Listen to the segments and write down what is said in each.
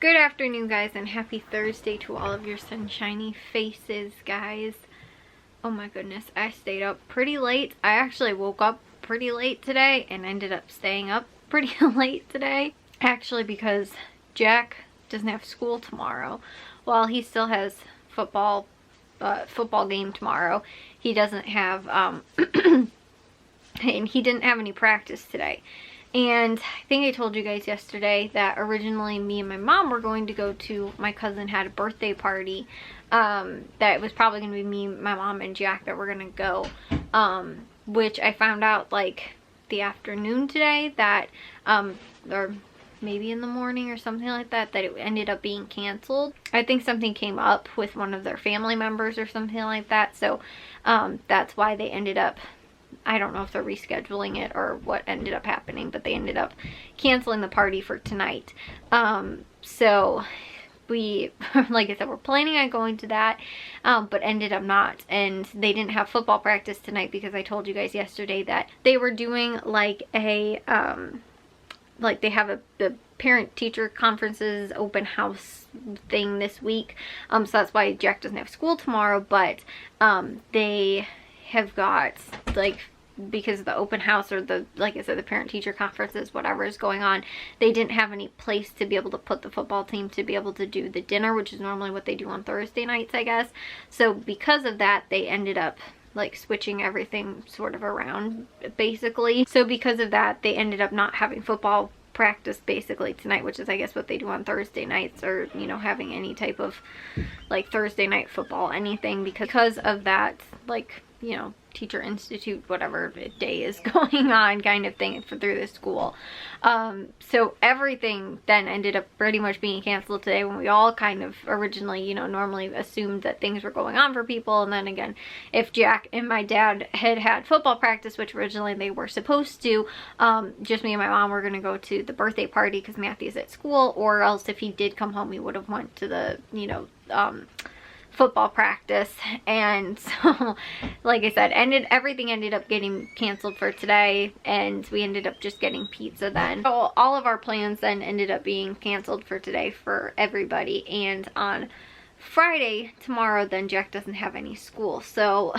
Good afternoon, guys, and happy Thursday to all of your sunshiny faces, guys. Oh my goodness, I stayed up pretty late. I actually woke up pretty late today and ended up staying up pretty late today. Actually, because Jack doesn't have school tomorrow. Well, he still has football game tomorrow. He doesn't have, and he didn't have any practice today. And I think I told you guys yesterday that originally me and my mom were going to go to, my cousin had a birthday party, that it was probably going to be me, my mom, and Jack that were going to go, which I found out like the afternoon today that, or maybe in the morning or something like that, that it ended up being canceled. I think something came up with one of their family members or something like that, so that's why they ended up, I don't know if they're rescheduling it or what ended up happening, but they ended up canceling the party for tonight. So we, like I said, we're planning on going to that, but ended up not. And they didn't have football practice tonight because I told you guys yesterday that they were doing like a, like they have the parent-teacher conferences open house thing this week. So that's why Jack doesn't have school tomorrow, but they have got, like, because of the open house or the, like I said, the parent-teacher conferences, whatever is going on, they didn't have any place to be able to put the football team to be able to do the dinner, which is normally what they do on Thursday nights, I guess. So because of that, they ended up like switching everything sort of around, basically. So because of that, they ended up not having football practice basically tonight, which is I guess what they do on Thursday nights, or you know, having any type of like Thursday night football, anything, because of that, like, you know, teacher institute, whatever day is going on kind of thing through the school. So everything then ended up pretty much being canceled today, when we all kind of originally, you know, normally assumed that things were going on for people. And then again, if Jack and my dad had football practice, which originally they were supposed to, just me and my mom were going to go to the birthday party because Matthew's at school, or else if he did come home, he would have went to the, you know, football practice. And so, like I said, everything ended up getting canceled for today, and we ended up just getting pizza then. So all of our plans then ended up being canceled for today for everybody. And on Friday, tomorrow, then Jack doesn't have any school, so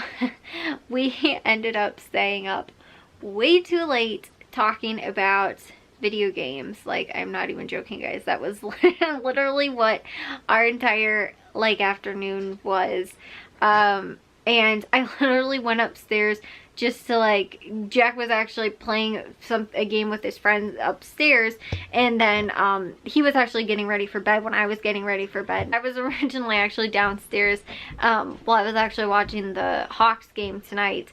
we ended up staying up way too late talking about video games. Like, I'm not even joking, guys. That was literally what our entire like afternoon was. And I literally went upstairs just to, like, Jack was actually playing a game with his friends upstairs, and then he was actually getting ready for bed when I was getting ready for bed. I was originally actually downstairs while I was actually watching the Hawks game tonight.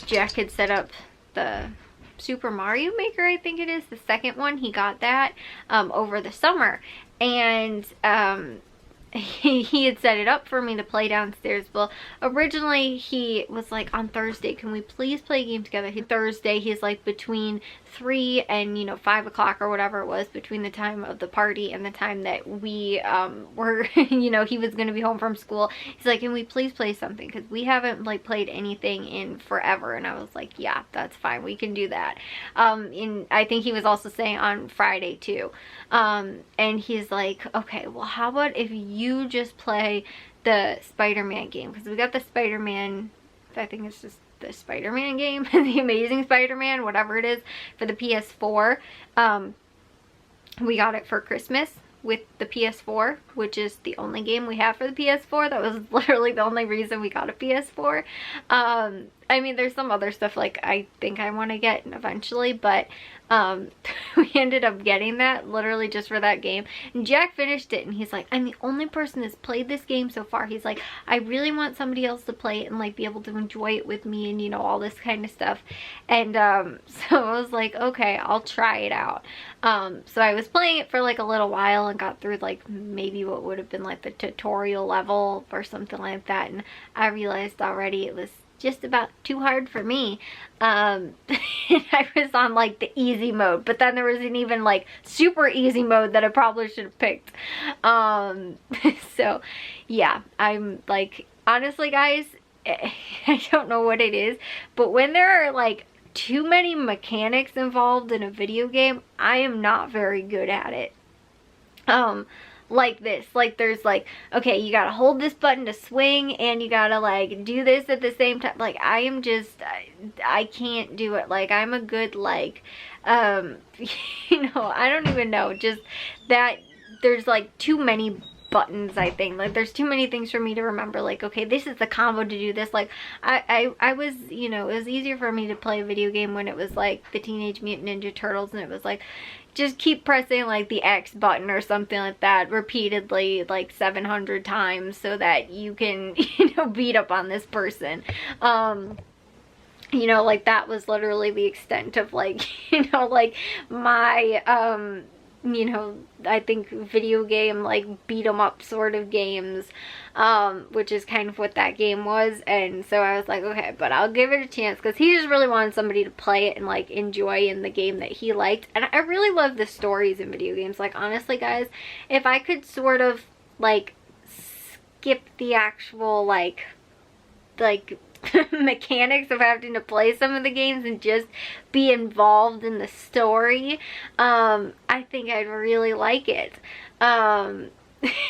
Jack had set up the Super Mario Maker, I think it is, the second one. He got that over the summer, and he had set it up for me to play downstairs. Well, originally he was like, on Thursday, can we please play a game together? Thursday, he's like between 3 and, you know, 5 o'clock or whatever it was, between the time of the party and the time that we were, you know, he was going to be home from school. He's like, can we please play something? Because we haven't like played anything in forever. And I was like, yeah, that's fine, we can do that. And I think he was also saying on Friday too. And he's like, okay, well, how about if you just play the Spider-Man game? Because we got the Spider-Man, I think it's just the Spider-Man game, the Amazing Spider-Man, whatever it is, for the PS4. We got it for Christmas with the PS4, which is the only game we have for the PS4. That was literally the only reason we got a PS4. I mean, there's some other stuff like I think I want to get eventually, but we ended up getting that literally just for that game. And Jack finished it, and he's like, I'm the only person that's played this game so far. He's like, I really want somebody else to play it and like be able to enjoy it with me, and you know, all this kind of stuff. And so I was like, okay, I'll try it out. So I was playing it for like a little while and got through like maybe what would have been like the tutorial level or something like that, and I realized already it was just about too hard for me. And I was on like the easy mode, but then there was an even like super easy mode that I probably should have picked. So yeah, I'm like, honestly guys, I don't know what it is, but when there are like too many mechanics involved in a video game, I am not very good at it. like this. Like there's like, okay, you gotta hold this button to swing and you gotta like do this at the same time. Like I am just, I can't do it. Like I'm a good like, you know, I don't even know, just that there's like too many buttons. I think like there's too many things for me to remember, like okay, this is the combo to do this. Like I was, you know, it was easier for me to play a video game when it was like the Teenage Mutant Ninja Turtles and it was like just keep pressing like the X button or something like that repeatedly like 700 times so that you can, you know, beat up on this person. You know, like that was literally the extent of like, you know, like my you know, I think video game like beat 'em up sort of games, which is kind of what that game was. And so I was like, okay, but I'll give it a chance, because he just really wanted somebody to play it and like enjoy in the game that he liked. And I really love the stories in video games. Like honestly guys, if I could sort of like skip the actual like mechanics of having to play some of the games and just be involved in the story, I think I'd really like it.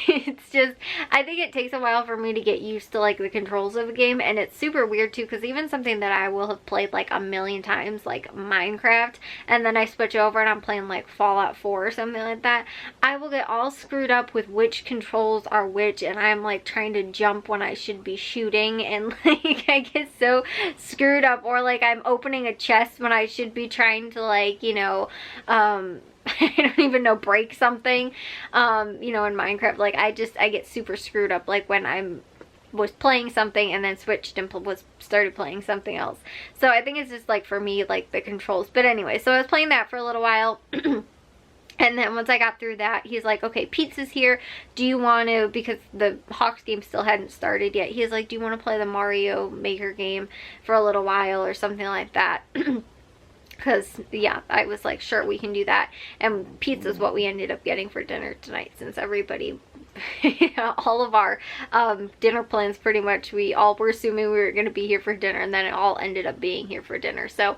It's just, I think it takes a while for me to get used to like the controls of a game, and it's super weird too, because even something that I will have played like a million times, like Minecraft, and then I switch over and I'm playing like Fallout 4 or something like that, I will get all screwed up with which controls are which, and I'm like trying to jump when I should be shooting, and like I get so screwed up, or like I'm opening a chest when I should be trying to like, you know, I don't even know, break something, you know, in Minecraft. Like I get super screwed up like when was playing something and then switched and started playing something else. So I think it's just like for me like the controls. But anyway, so I was playing that for a little while. And then once I got through that, he's like, okay, pizza's here. Do you want to, because the Hawks game still hadn't started yet, he's like, do you want to play the Mario Maker game for a little while or something like that? Because, yeah, I was like, sure, we can do that. And pizza's what we ended up getting for dinner tonight, since everybody, all of our dinner plans pretty much, we all were assuming we were going to be here for dinner, and then it all ended up being here for dinner. So,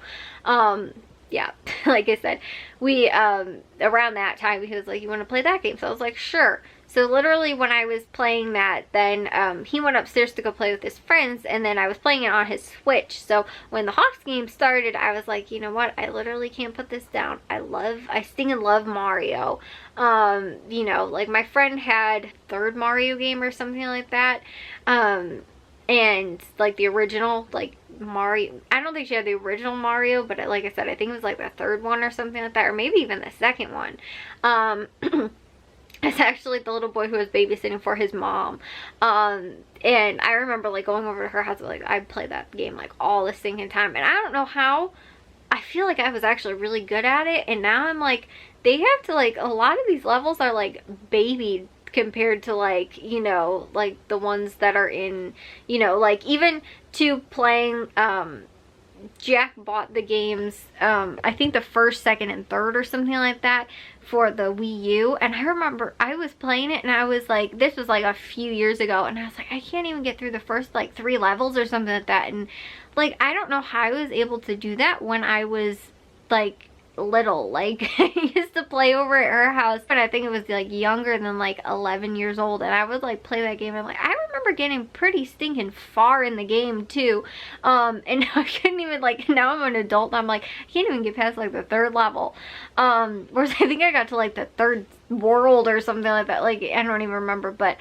yeah, like I said, we, around that time, he was like, you want to play that game? So I was like, sure. So literally when I was playing that, then he went upstairs to go play with his friends, and then I was playing it on his Switch. So when the Hawks game started, I was like, you know what, I literally can't put this down. I sting and love Mario. You know, like my friend had third Mario game or something like that. And like the original, like Mario, I don't think she had the original Mario, but like I said, I think it was like the third one or something like that, or maybe even the second one. It's actually the little boy who was babysitting for his mom. And I remember like going over to her house, like I'd play that game like all the stinking time. And I don't know how, I feel like I was actually really good at it. And now I'm like, they have to like, a lot of these levels are like babied compared to like, you know, like the ones that are in, you know, like even to playing, Jack bought the games, I think the first, second, and third or something like that for the Wii U, and I remember I was playing it and I was like, this was like a few years ago, and I was like, I can't even get through the first like 3 levels or something like that. And like I don't know how I was able to do that when I was like little. Like I used to play over at her house, but I think it was like younger than like 11 years old, and I would like play that game, and like I remember getting pretty stinking far in the game too, and I couldn't even like, now I'm an adult and I'm like, I can't even get past like the 3rd level, whereas I think I got to like the 3rd world or something like that. Like I don't even remember, but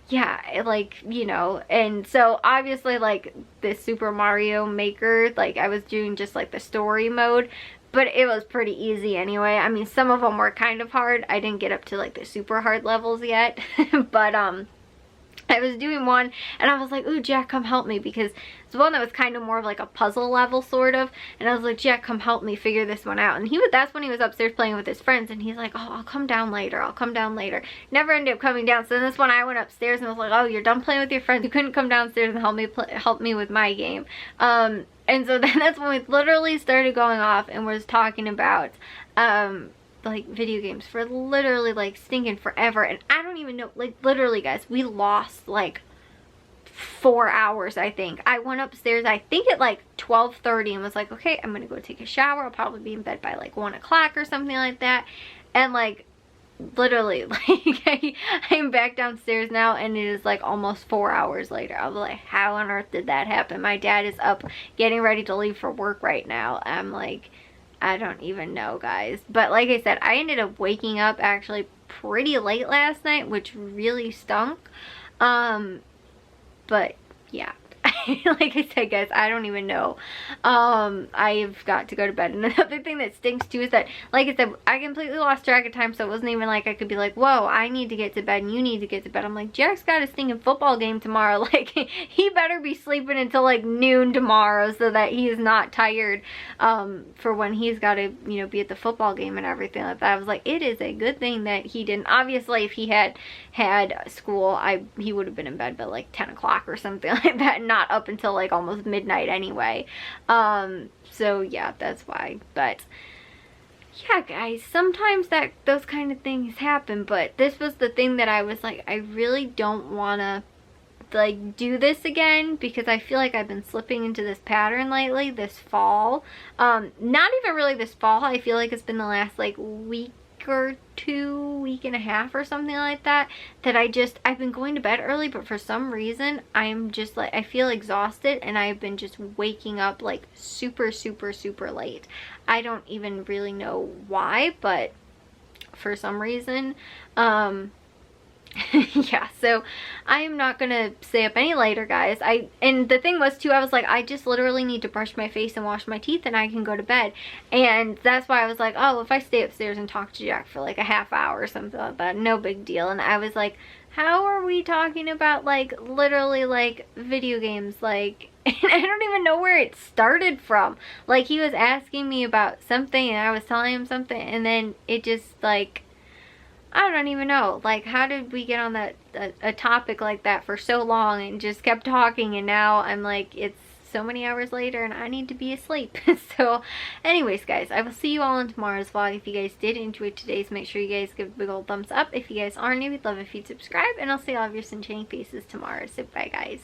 yeah, like, you know. And so obviously like this Super Mario Maker, like I was doing just like the story mode, but it was pretty easy anyway. I mean, some of them were kind of hard. I didn't get up to like the super hard levels yet. But I was doing one and I was like, ooh, Jack, come help me, because it's one that was kind of more of like a puzzle level sort of. And I was like, Jack, come help me figure this one out. And that's when he was upstairs playing with his friends, and he's like, oh, I'll come down later. I'll come down later. Never ended up coming down. So then this one I went upstairs and I was like, oh, you're done playing with your friends. You couldn't come downstairs and help me with my game. And so then that's when we literally started going off and was talking about like video games for literally like stinking forever. And I don't even know, like literally guys, we lost like 4 hours. I think I went upstairs, I think at like 12:30, and was like, okay, I'm gonna go take a shower. I'll probably be in bed by like 1 o'clock or something like that. And like literally, like, I'm back downstairs now, and it is like almost 4 hours later. I was like, how on earth did that happen? My dad is up getting ready to leave for work right now. I'm like, I don't even know, guys. But like I said, I ended up waking up actually pretty late last night, which really stunk. But yeah. Like I said, guys, I don't even know. I've got to go to bed. And another thing that stinks too is that, like I said, I completely lost track of time, so it wasn't even like I could be like, whoa, I need to get to bed and you need to get to bed. I'm like, Jack's got a stinking football game tomorrow. Like, he better be sleeping until like noon tomorrow so that he is not tired for when he's got to, you know, be at the football game and everything like that. I was like, it is a good thing that he didn't. Obviously, if he had school, he would have been in bed by like 10 o'clock or something like that, not up until like almost midnight anyway. So yeah, that's why. But yeah, guys, sometimes those kind of things happen, but this was the thing that I was like, I really don't want to like do this again, because I feel like I've been slipping into this pattern lately, this fall. Not even really this fall, I feel like it's been the last like week or two, week and a half or something like that, that I've been going to bed early, but for some reason I'm just like, I feel exhausted, and I've been just waking up like super late. I don't even really know why, but for some reason, yeah, so I am not gonna stay up any later, guys. And the thing was too, I was like, I just literally need to brush my face and wash my teeth and I can go to bed. And that's why I was like, oh, if I stay upstairs and talk to Jack for like a half hour or something like that, no big deal. And I was like, how are we talking about like literally like video games, like, and I don't even know where it started from. Like, he was asking me about something and I was telling him something, and then it just like, I don't even know, like, how did we get on that a topic like that for so long and just kept talking, and now I'm like, it's so many hours later and I need to be asleep. So anyways, guys, I will see you all in tomorrow's vlog. If you guys did enjoy today's, make sure you guys give a big old thumbs up. If you guys are new, we'd love if you'd subscribe, and I'll see all of your sunshiny faces tomorrow. So bye, guys.